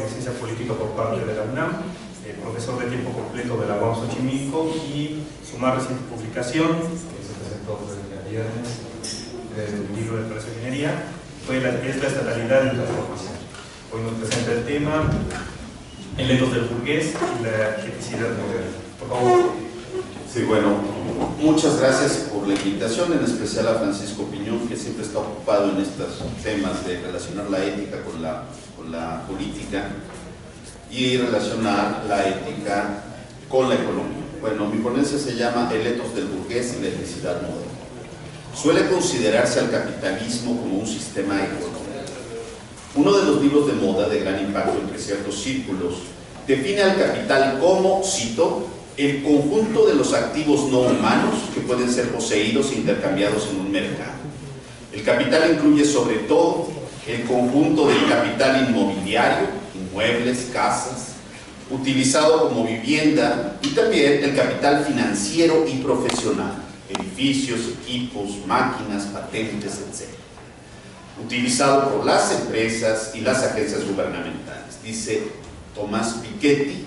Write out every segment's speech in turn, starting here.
de Ciencia Política por parte de la UNAM, profesor de tiempo completo de la UAM Xochimilco, y su más reciente publicación, que se presentó el viernes, del libro de Precio de Minería, es la estatalidad y la transformación. Hoy nos presenta el tema, el etos del burgués y la eticidad moderna. Por favor. Sí, bueno, muchas gracias por la invitación, en especial a Francisco Piñón, que siempre está ocupado en estos temas de relacionar la ética con la política y relacionar la ética con la economía. Bueno, mi ponencia se llama El etos del burgués y la eticidad moderna. Suele considerarse al capitalismo como un sistema económico. Uno de los libros de moda de gran impacto entre ciertos círculos define al capital como, cito, el conjunto de los activos no humanos que pueden ser poseídos e intercambiados en un mercado. El capital incluye sobre todo el conjunto del capital inmobiliario, inmuebles, casas, utilizado como vivienda, y también el capital financiero y profesional, edificios, equipos, máquinas, patentes, etc. Utilizado por las empresas y las agencias gubernamentales, dice Tomás Piketty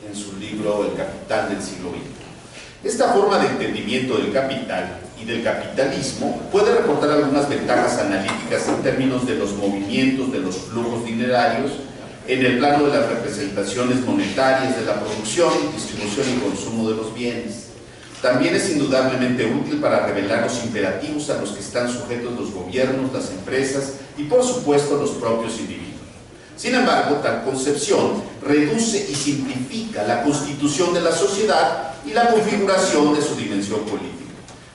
en su libro El Capital del siglo XX. Esta forma de entendimiento del capital y del capitalismo puede reportar algunas ventajas analíticas en términos de los movimientos de los flujos dinerarios en el plano de las representaciones monetarias de la producción, distribución y consumo de los bienes. También es indudablemente útil para revelar los imperativos a los que están sujetos los gobiernos, las empresas y, por supuesto, los propios individuos. Sin embargo, tal concepción reduce y simplifica la constitución de la sociedad y la configuración de su dimensión política.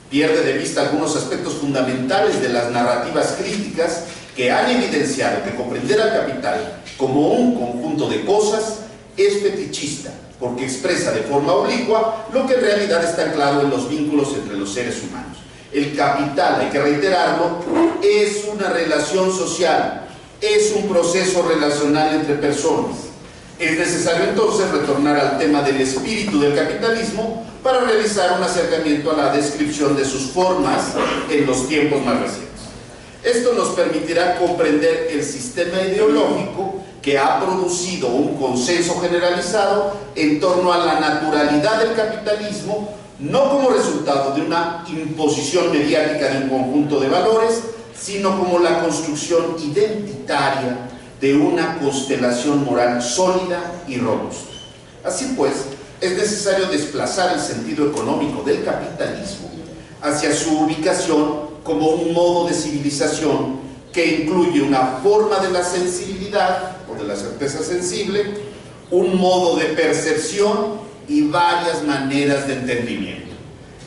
Pierde de vista algunos aspectos fundamentales de las narrativas críticas que han evidenciado que comprender al capital como un conjunto de cosas es fetichista, porque expresa de forma oblicua lo que en realidad está anclado en los vínculos entre los seres humanos. El capital, hay que reiterarlo, es una relación social, es un proceso relacional entre personas. Es necesario entonces retornar al tema del espíritu del capitalismo para realizar un acercamiento a la descripción de sus formas en los tiempos más recientes. Esto nos permitirá comprender el sistema ideológico que ha producido un consenso generalizado en torno a la naturalidad del capitalismo, no como resultado de una imposición mediática de un conjunto de valores, sino como la construcción identitaria de una constelación moral sólida y robusta. Así pues, es necesario desplazar el sentido económico del capitalismo hacia su ubicación como un modo de civilización que incluye una forma de la sensibilidad o de la certeza sensible, un modo de percepción y varias maneras de entendimiento.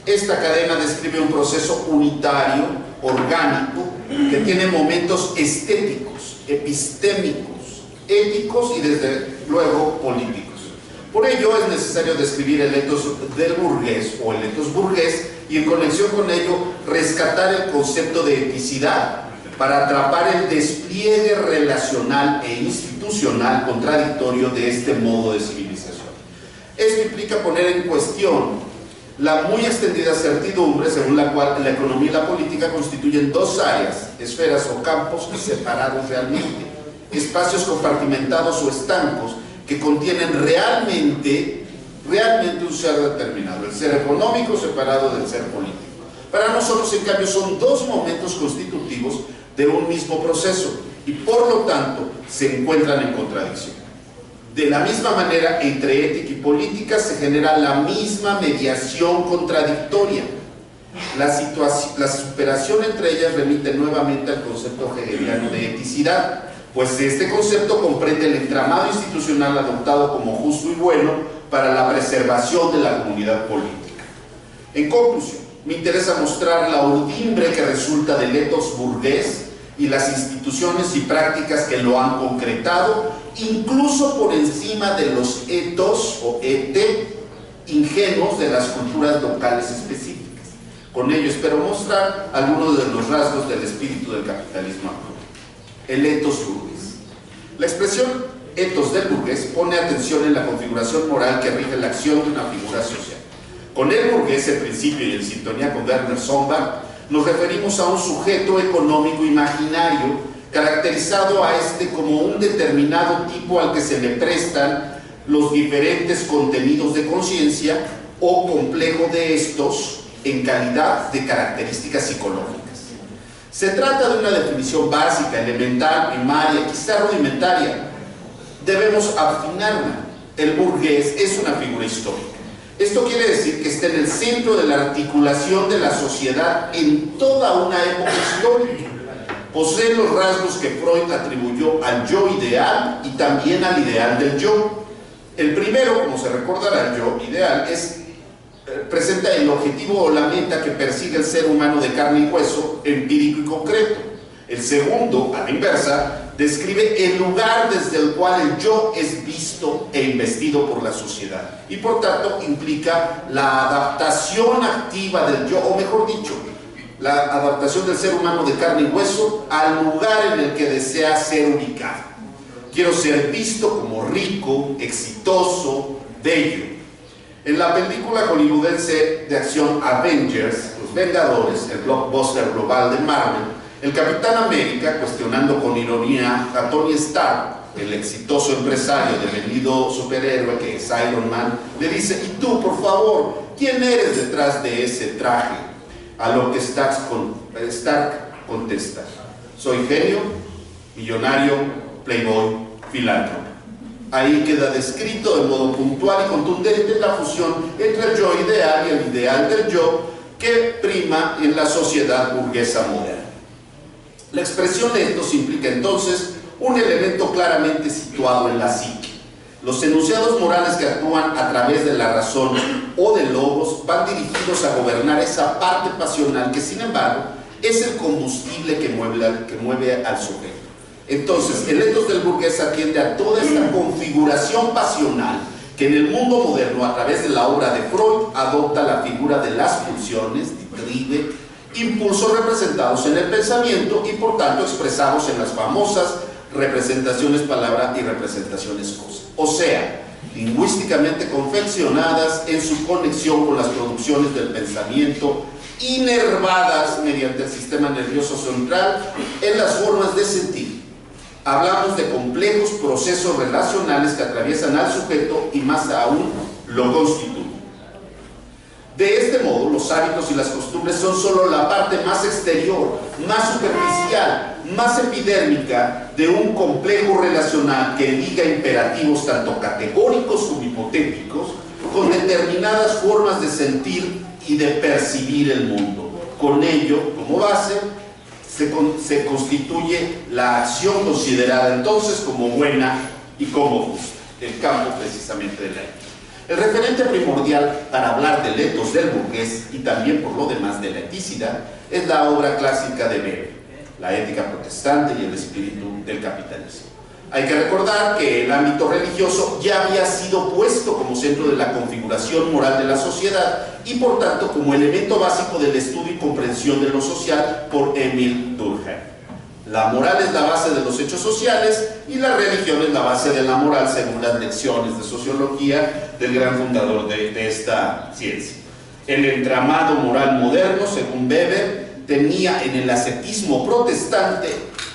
Esta cadena describe un proceso unitario, orgánico, que tiene momentos estéticos, epistémicos, éticos y desde luego políticos. Por ello es necesario describir el etos del burgués o el etos burgués y en conexión con ello rescatar el concepto de eticidad para atrapar el despliegue relacional e institucional contradictorio de este modo de civilización. Esto implica poner en cuestión la muy extendida certidumbre según la cual la economía y la política constituyen dos áreas, esferas o campos separados realmente, espacios compartimentados o estancos que contienen realmente un ser determinado, el ser económico separado del ser político. Para nosotros, en cambio, son dos momentos constitutivos de un mismo proceso y por lo tanto se encuentran en contradicción. De la misma manera, entre ética y política se genera la misma mediación contradictoria. La superación entre ellas remite nuevamente al concepto hegeliano de eticidad, pues este concepto comprende el entramado institucional adoptado como justo y bueno para la preservación de la comunidad política. En conclusión, me interesa mostrar la urdimbre que resulta del etos burgués y las instituciones y prácticas que lo han concretado, incluso por encima de los etos o ete ingenuos de las culturas locales específicas. Con ello espero mostrar algunos de los rasgos del espíritu del capitalismo actual. El etos burgués. La expresión etos del burgués pone atención en la configuración moral que rige la acción de una figura social. Con el burgués, en principio y en sintonía con Werner Sombart, nos referimos a un sujeto económico imaginario caracterizado a este como un determinado tipo al que se le prestan los diferentes contenidos de conciencia o complejo de estos en calidad de características psicológicas. Se trata de una definición básica, elemental, primaria, quizá rudimentaria. Debemos afinarla. El burgués es una figura histórica. Esto quiere decir que está en el centro de la articulación de la sociedad en toda una época histórica. Posee los rasgos que Freud atribuyó al yo ideal y también al ideal del yo. El primero, como se recordará, el yo ideal, presenta el objetivo o la meta que persigue el ser humano de carne y hueso, empírico y concreto. El segundo, a la inversa, describe el lugar desde el cual el yo es visto e investido por la sociedad y por tanto implica la adaptación activa del yo, o mejor dicho, la adaptación del ser humano de carne y hueso al lugar en el que desea ser ubicado. Quiero ser visto como rico, exitoso, bello. En la película hollywoodense de acción Avengers, Los Vengadores, el blockbuster global de Marvel, el Capitán América, cuestionando con ironía a Tony Stark, el exitoso empresario devenido superhéroe que es Iron Man, le dice: ¿y tú, por favor, quién eres detrás de ese traje? A lo que Stark contesta: soy genio, millonario, playboy, filántropo. Ahí queda descrito de modo puntual y contundente la fusión entre el yo ideal y el ideal del yo que prima en la sociedad burguesa moderna. La expresión etos implica entonces un elemento claramente situado en la psique. Los enunciados morales que actúan a través de la razón o del logos van dirigidos a gobernar esa parte pasional que, sin embargo, es el combustible que mueve al sujeto. Entonces, el etos del burgués atiende a toda esta configuración pasional que en el mundo moderno, a través de la obra de Freud, adopta la figura de las pulsiones, drive, impulsos representados en el pensamiento y por tanto expresados en las famosas representaciones palabra y representaciones cosa. O sea, lingüísticamente confeccionadas en su conexión con las producciones del pensamiento, inervadas mediante el sistema nervioso central en las formas de sentir. Hablamos de complejos procesos relacionales que atraviesan al sujeto y más aún lo constituyen. De este modo, los hábitos y las costumbres son solo la parte más exterior, más superficial, más epidérmica de un complejo relacional que liga imperativos tanto categóricos como hipotéticos con determinadas formas de sentir y de percibir el mundo. Con ello, como base, se constituye la acción considerada entonces como buena y como justa, el campo precisamente de la ética. El referente primordial para hablar del etos del burgués y también por lo demás de la eticidad es la obra clásica de Weber, La ética protestante y el espíritu del capitalismo. Hay que recordar que el ámbito religioso ya había sido puesto como centro de la configuración moral de la sociedad y por tanto como elemento básico del estudio y comprensión de lo social por Emil Durkheim. La moral es la base de los hechos sociales y la religión es la base de la moral, según las lecciones de sociología del gran fundador de esta ciencia. El entramado moral moderno, según Weber, tenía en el ascetismo protestante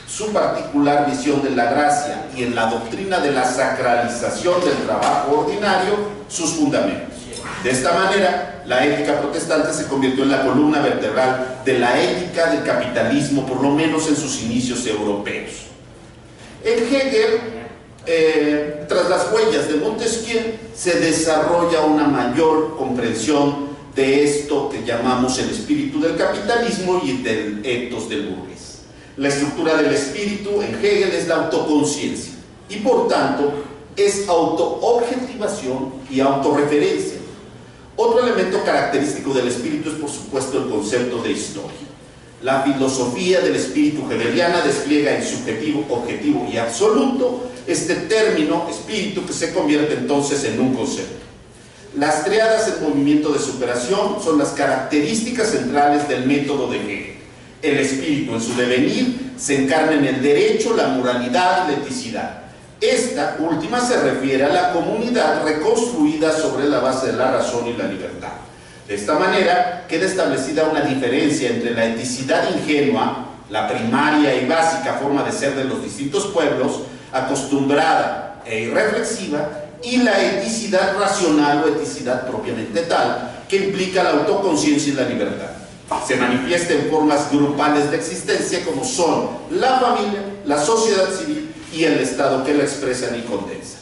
su particular visión de la gracia y en la doctrina de la sacralización del trabajo ordinario sus fundamentos. De esta manera, la ética protestante se convirtió en la columna vertebral de la ética del capitalismo, por lo menos en sus inicios europeos. En Hegel, tras las huellas de Montesquieu, se desarrolla una mayor comprensión de esto que llamamos el espíritu del capitalismo y del etos del burgués. La estructura del espíritu en Hegel es la autoconciencia y por tanto es autoobjetivación y autorreferencia. Otro elemento característico del espíritu es por supuesto el concepto de historia. La filosofía del espíritu hegeliana despliega en subjetivo, objetivo y absoluto este término espíritu que se convierte entonces en un concepto. Las triadas en movimiento de superación son las características centrales del método de Hegel. El espíritu en su devenir se encarna en el derecho, la moralidad y la eticidad. Esta última se refiere a la comunidad reconstruida sobre la base de la razón y la libertad. De esta manera queda establecida una diferencia entre la eticidad ingenua la primaria y básica forma de ser de los distintos pueblos, acostumbrada e irreflexiva, y la eticidad racional o eticidad propiamente tal, que implica la autoconciencia y la libertad. Se manifiesta en formas grupales de existencia como son la familia, la sociedad civil y el Estado, que la expresan y condensan.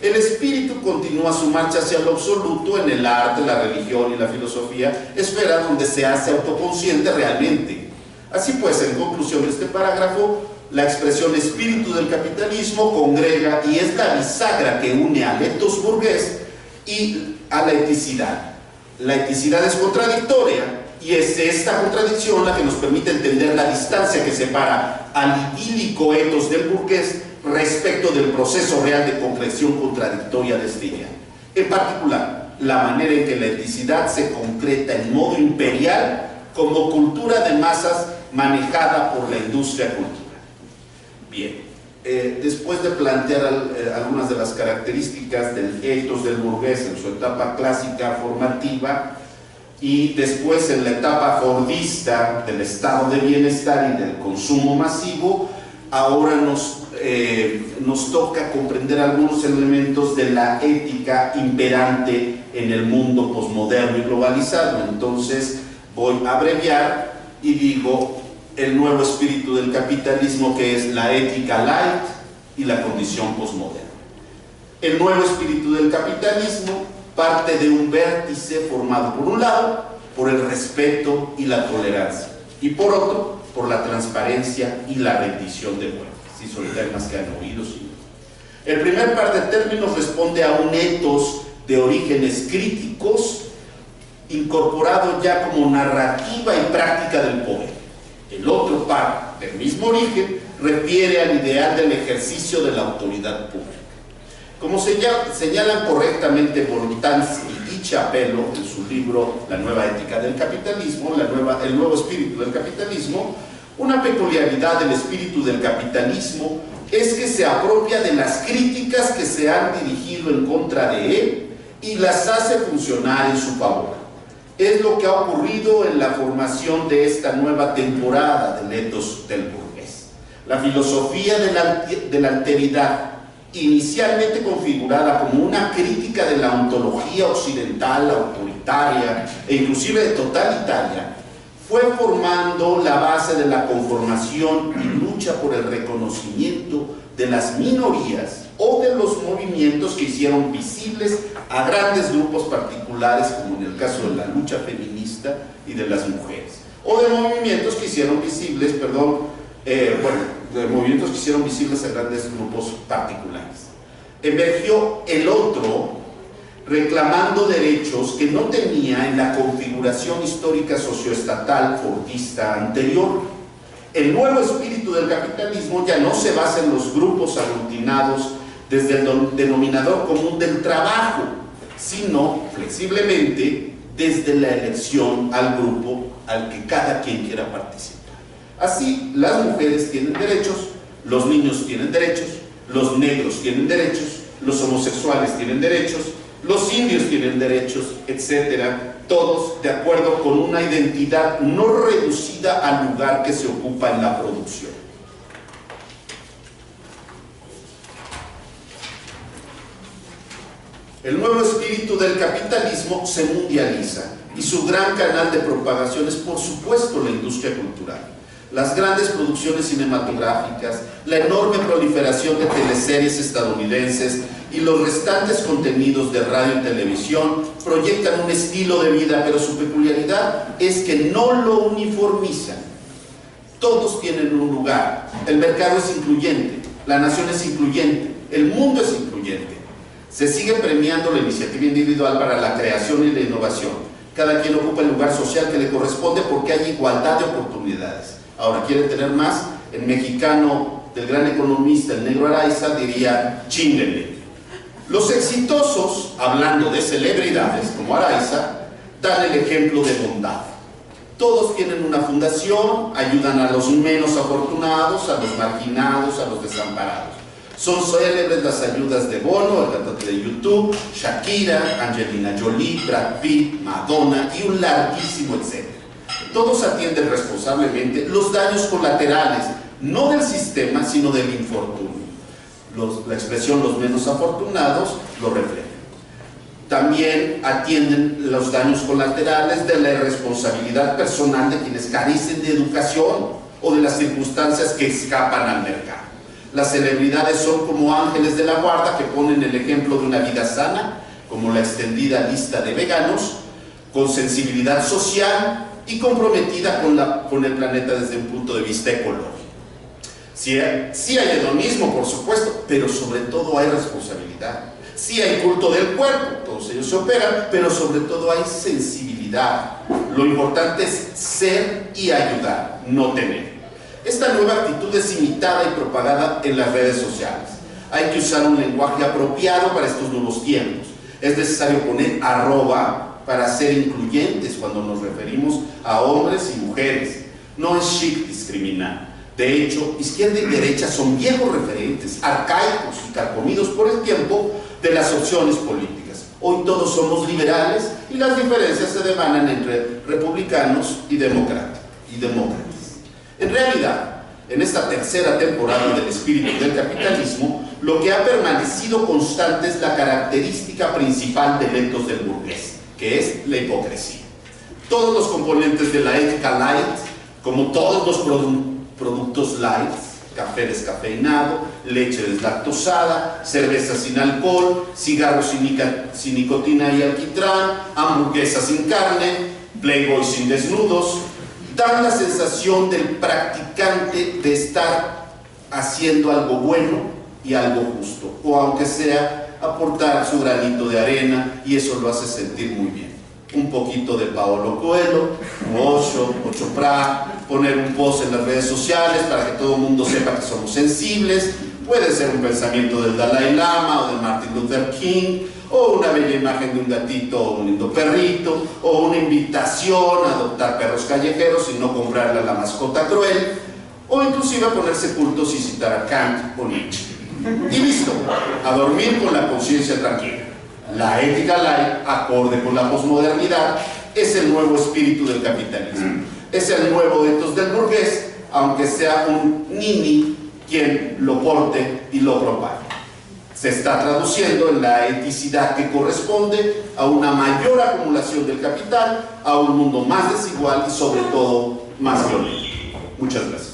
El espíritu continúa su marcha hacia lo absoluto en el arte, la religión y la filosofía, esfera donde se hace autoconsciente realmente. Así pues, en conclusión de este parágrafo, la expresión espíritu del capitalismo congrega y es la bisagra que une al ethos burgués y a la eticidad. La eticidad es contradictoria y es esta contradicción la que nos permite entender la distancia que separa al idílico ethos del burgués respecto del proceso real de concreción contradictoria de este ideal. En particular, la manera en que la eticidad se concreta en modo imperial como cultura de masas manejada por la industria cultural. Bien, después de plantear algunas de las características del ethos del burgués en su etapa clásica formativa y después en la etapa fordista del estado de bienestar y del consumo masivo, ahora nos toca comprender algunos elementos de la ética imperante en el mundo posmoderno y globalizado. Entonces voy a abreviar y digo el nuevo espíritu del capitalismo, que es la ética light y la condición posmoderna. El nuevo espíritu del capitalismo parte de un vértice formado por un lado por el respeto y la tolerancia y por otro por la transparencia y la rendición de cuentas. Si son temas que han oído, sí. El primer par de términos responde a un ethos de orígenes críticos incorporado ya como narrativa y práctica del poder. El otro par, del mismo origen, refiere al ideal del ejercicio de la autoridad pública. Como señalan correctamente Boltanski y Chapello en su libro La nueva ética del capitalismo, el nuevo espíritu del capitalismo, una peculiaridad del espíritu del capitalismo es que se apropia de las críticas que se han dirigido en contra de él y las hace funcionar en su favor. Es lo que ha ocurrido en la formación de esta nueva temporada del ethos del burgués. La filosofía de la alteridad, inicialmente configurada como una crítica de la ontología occidental, autoritaria e inclusive totalitaria, fue formando la base de la conformación y lucha por el reconocimiento de las minorías o de los movimientos que hicieron visibles a grandes grupos particulares, como en el caso de la lucha feminista y de las mujeres, o de movimientos que hicieron visibles, de movimientos que hicieron visibles a grandes grupos particulares. Emergió el otro reclamando derechos que no tenía en la configuración histórica socioestatal fordista anterior. El nuevo espíritu del capitalismo ya no se basa en los grupos aglutinados desde el denominador común del trabajo, sino flexiblemente desde la elección al grupo al que cada quien quiera participar. Así, las mujeres tienen derechos, los niños tienen derechos, los negros tienen derechos, los homosexuales tienen derechos, los indios tienen derechos, etcétera, todos de acuerdo con una identidad no reducida al lugar que se ocupa en la producción. El nuevo espíritu del capitalismo se mundializa y su gran canal de propagación es, por supuesto, la industria cultural. Las grandes producciones cinematográficas, la enorme proliferación de teleseries estadounidenses y los restantes contenidos de radio y televisión proyectan un estilo de vida, pero su peculiaridad es que no lo uniformizan. Todos tienen un lugar, el mercado es incluyente, la nación es incluyente, el mundo es incluyente. Se sigue premiando la iniciativa individual para la creación y la innovación. Cada quien ocupa el lugar social que le corresponde porque hay igualdad de oportunidades. Ahora, ¿quieren tener más? En mexicano del gran economista, el negro Araiza, diría chínguenle. Los exitosos, hablando de celebridades como Araiza, dan el ejemplo de bondad. Todos tienen una fundación, ayudan a los menos afortunados, a los marginados, a los desamparados. Son célebres las ayudas de Bono, el cantante de YouTube, Shakira, Angelina Jolie, Brad Pitt, Madonna y un larguísimo etcétera. todos atienden responsablemente los daños colaterales, no del sistema, sino del infortunio. La expresión "los menos afortunados" lo refleja. También atienden los daños colaterales de la irresponsabilidad personal de quienes carecen de educación o de las circunstancias que escapan al mercado. Las celebridades son como ángeles de la guarda que ponen el ejemplo de una vida sana, como la extendida lista de veganos, con sensibilidad social y comprometida con el planeta desde un punto de vista ecológico. Sí hay hedonismo, por supuesto, pero sobre todo hay responsabilidad. Sí hay culto del cuerpo, todos ellos se operan, pero sobre todo hay sensibilidad. Lo importante es ser y ayudar, no temer. Esta nueva actitud es imitada y propagada en las redes sociales. Hay que usar un lenguaje apropiado para estos nuevos tiempos. Es necesario poner arroba para ser incluyentes cuando nos referimos a hombres y mujeres. No es chic discriminar. De hecho, izquierda y derecha son viejos referentes, arcaicos y carcomidos por el tiempo de las opciones políticas. Hoy todos somos liberales y las diferencias se devanan entre republicanos y demócratas. En realidad, en esta tercera temporada del espíritu del capitalismo, lo que ha permanecido constante es la característica principal del ethos del burgués, que es la hipocresía. Todos los componentes de la ética light, como todos los productos light, café descafeinado, leche deslactosada, cerveza sin alcohol, cigarros sin nicotina y alquitrán, hamburguesas sin carne, Playboy sin desnudos, dan la sensación del practicante de estar haciendo algo bueno y algo justo, o aunque sea aportar su granito de arena, y eso lo hace sentir muy bien. Un poquito de Paolo Coelho, Osho, Chopra, poner un post en las redes sociales para que todo el mundo sepa que somos sensibles. Puede ser un pensamiento del Dalai Lama o de Martin Luther King, o una bella imagen de un gatito o un lindo perrito, o una invitación a adoptar perros callejeros y no comprarle a la mascota cruel, o inclusive ponerse cultos y citar a Kant o Nietzsche. Y listo, a dormir con la conciencia tranquila. La ética light, acorde con la posmodernidad, es el nuevo espíritu del capitalismo. Es el nuevo ethos del burgués, aunque sea un nini quien lo porte y lo propague. Se está traduciendo en la eticidad que corresponde a una mayor acumulación del capital, a un mundo más desigual y sobre todo más violento. Muchas gracias.